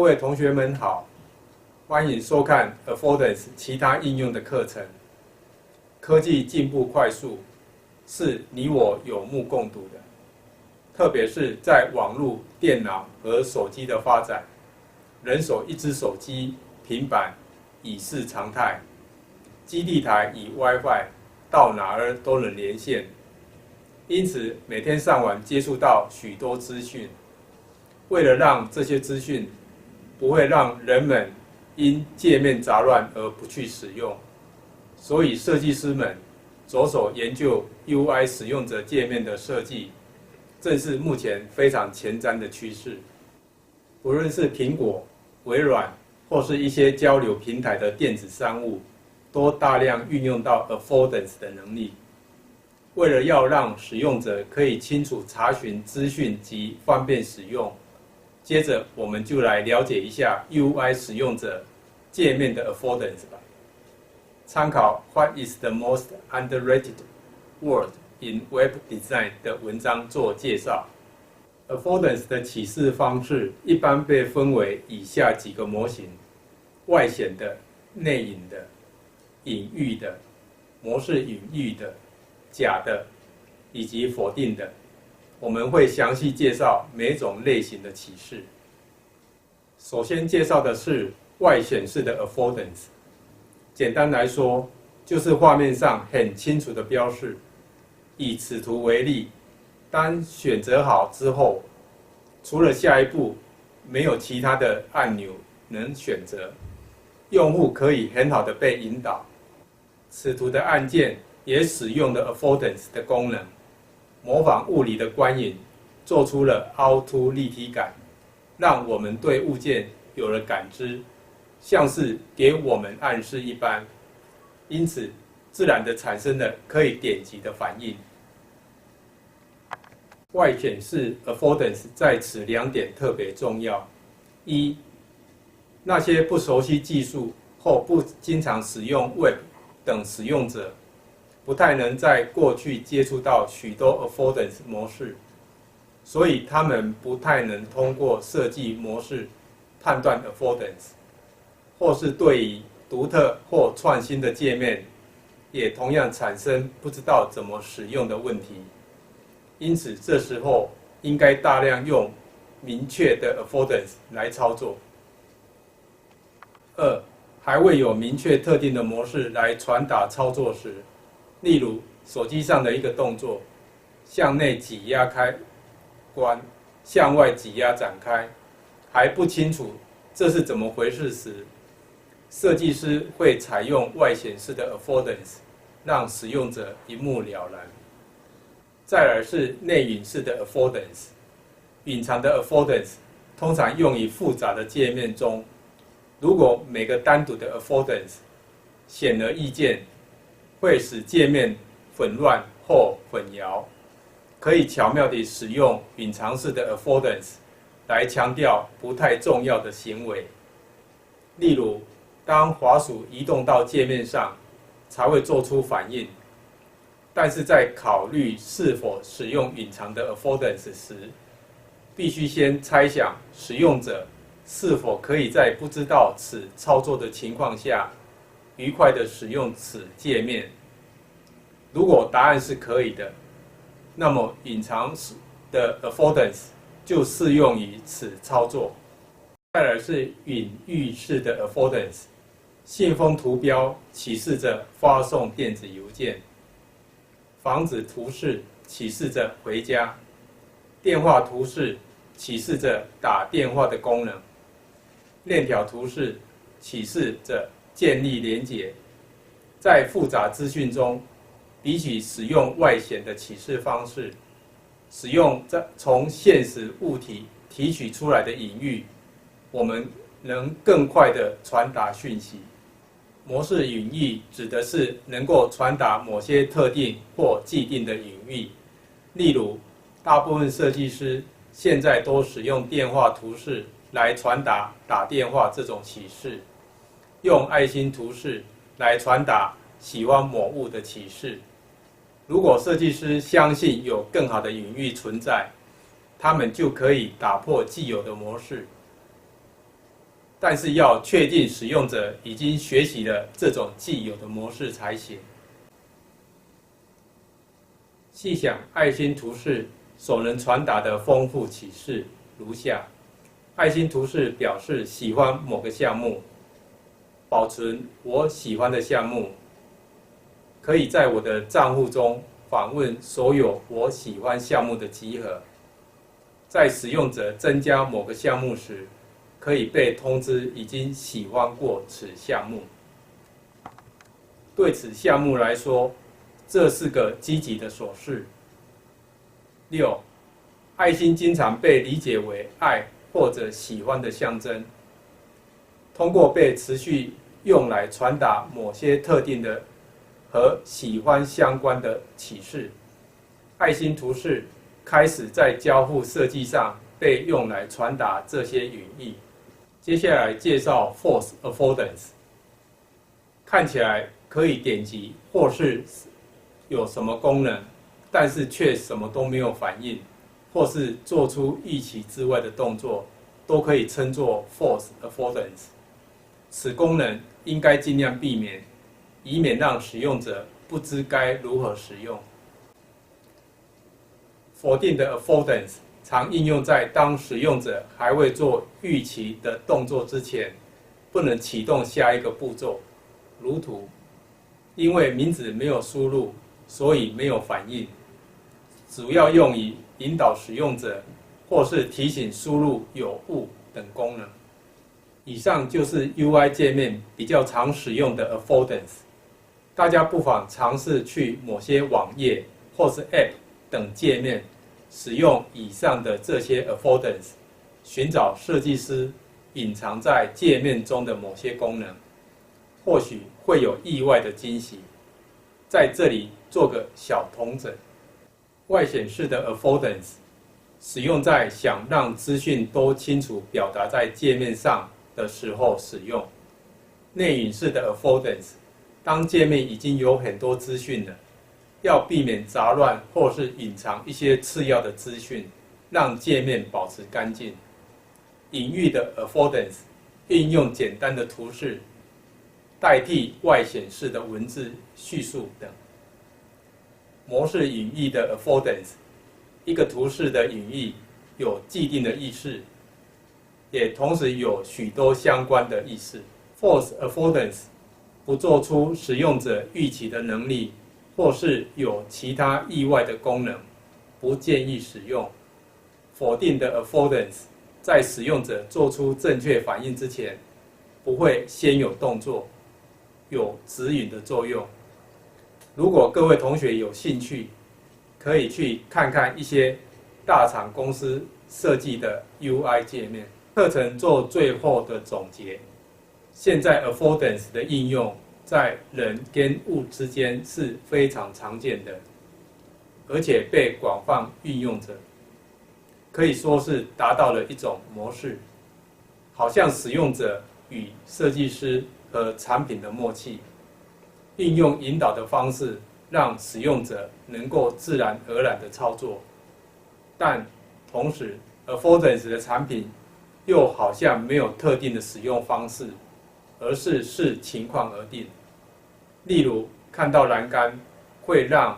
位同学们好，欢迎收看 Affordance 其他应用的课程。科技进步快速，是你我有目共睹的。特别是在网络、电脑和手机的发展，人手一只手机、平板已是常态。基地台以 WiFi 到哪儿都能连线，因此每天上网接触到许多资讯。为了让这些资讯不会让人们因界面杂乱而不去使用，所以设计师们着手研究 UI 使用者界面的设计，正是目前非常前瞻的趋势。不论是苹果、微软或是一些交流平台的电子商务，都大量运用到 Affordance 的能力。为了要让使用者可以清楚查询资讯及方便使用，接着我们就来了解一下 UI 使用者界面的 Affordance 吧。参考 What is the most underrated word in web design 的文章做介绍。Affordance 的启示方式一般被分为以下几个模型：外显的、内隐的、隐喻的、模式隐喻的、假的以及否定的。我们会详细介绍每种类型的启示。首先介绍的是外显式的 Affordance。简单来说，就是画面上很清楚的标示。以此图为例，当选择好之后，除了下一步，没有其他的按钮能选择，用户可以很好的被引导。此图的按键也使用了 Affordance 的功能，模仿物理的光影，做出了凹凸立体感，让我们对物件有了感知，像是给我们暗示一般，因此自然地产生了可以点击的反应。外显式 Affordance 在此两点特别重要：一，那些不熟悉技术或不经常使用 Web 等使用者，不太能在过去接触到许多 Affordance 模式，所以他们不太能通过设计模式判断 Affordance， 或是对于独特或创新的界面，也同样产生不知道怎么使用的问题。因此，这时候应该大量用明确的 Affordance 来操作。二，还未有明确特定的模式来传达操作时，例如手机上的一个动作，向内挤压开关，向外挤压展开，还不清楚这是怎么回事时，设计师会采用外显式的 Affordance， 让使用者一目了然。再来是内隐式的 Affordance。隐藏的 Affordance 通常用于复杂的界面中，如果每个单独的 Affordance 显而易见，会使界面混乱或混淆。可以巧妙地使用隐藏式的 Affordance 来强调不太重要的行为。例如，当滑鼠移动到界面上，才会做出反应。但是在考虑是否使用隐藏的 Affordance 时，必须先猜想使用者是否可以在不知道此操作的情况下，愉快地使用此界面。如果答案是可以的，那么隐藏的 Affordance 就适用于此操作。再来是隐喻式的 Affordance。信封图标启示着发送电子邮件，房子图示启示着回家，电话图示启示着打电话的功能，链条图示启示着建立连结。在复杂资讯中，比起使用外显的启示方式，使用从现实物体提取出来的隐喻，我们能更快地传达讯息。模式隐喻指的是能够传达某些特定或既定的隐喻。例如，大部分设计师现在都使用电话图示来传达打电话这种启示，用爱心图示来传达喜欢某物的启示。如果设计师相信有更好的隐喻存在，他们就可以打破既有的模式。但是要确定使用者已经学习了这种既有的模式才行。细想爱心图示所能传达的丰富启示如下：爱心图示表示喜欢某个项目，保存我喜欢的项目，可以在我的账户中访问所有我喜欢项目的集合。在使用者增加某个项目时，可以被通知已经喜欢过此项目。对此项目来说，这是个积极的手势。6. 爱心经常被理解为爱或者喜欢的象征，通过被持续用来传达某些特定的和喜欢相关的启示。爱心图示开始在交互设计上被用来传达这些语义。接下来介绍 False Affordance， 看起来可以点击或是有什么功能，但是却什么都没有反应，或是做出预期之外的动作，都可以称作 False Affordance。此功能应该尽量避免，以免让使用者不知该如何使用。否定的 Affordance常应用在当使用者还未做预期的动作之前，不能启动下一个步骤，如图。因为名字没有输入，所以没有反应。主要用于引导使用者，或是提醒输入有误等功能。以上就是 UI 界面比较常使用的 Affordance。大家不妨尝试去某些网页或是 App 等界面，使用以上的这些 Affordance， 寻找设计师隐藏在界面中的某些功能，或许会有意外的惊喜。在这里做个小统整。外显示的 Affordance 使用在想让资讯都清楚表达在界面上的时候使用。内隐式的 Affordance， 当界面已经有很多资讯了，要避免杂乱或是隐藏一些次要的资讯，让界面保持干净。隐喻的 Affordance 运用简单的图示代替外显示的文字叙述等。模式隐喻的 Affordance， 一个图示的隐喻有既定的意思，也同时有许多相关的意思。False Affordance 不做出使用者预期的能力，或是有其他意外的功能，不建议使用。否定的 Affordance 在使用者做出正确反应之前，不会先有动作，有指引的作用。如果各位同学有兴趣，可以去看看一些大厂公司设计的 UI 界面。课程做最后的总结。现在 Affordance 的应用在人跟物之间是非常常见的，而且被广泛运用着，可以说是达到了一种模式，好像使用者与设计师和产品的默契。运用引导的方式，让使用者能够自然而然的操作，但同时 Affordance 的产品又好像没有特定的使用方式，而是视情况而定。例如，看到栏杆会让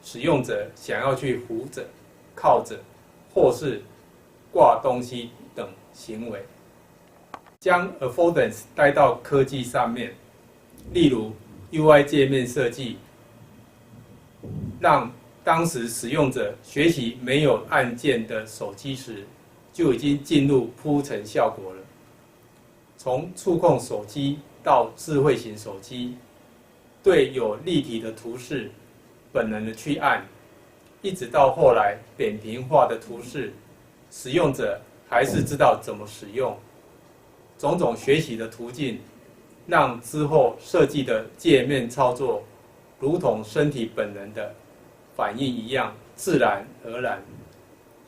使用者想要去扶着、靠着，或是挂东西等行为。将 Affordance 带到科技上面，例如UI 界面设计，让当时使用者学习没有按键的手机时，就已经进入铺陈效果了。从触控手机到智慧型手机，对有立体的图示本能的去按，一直到后来扁平化的图示，使用者还是知道怎么使用。种种学习的途径，让之后设计的界面操作，如同身体本能的反应一样自然而然。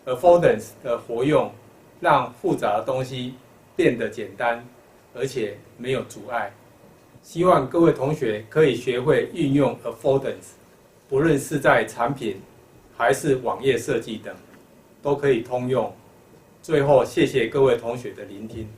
Affordance 的活用，让复杂的东西变得简单，而且没有阻碍。希望各位同学可以学会运用 Affordance， 不论是在产品还是网页设计等，都可以通用。最后，谢谢各位同学的聆听。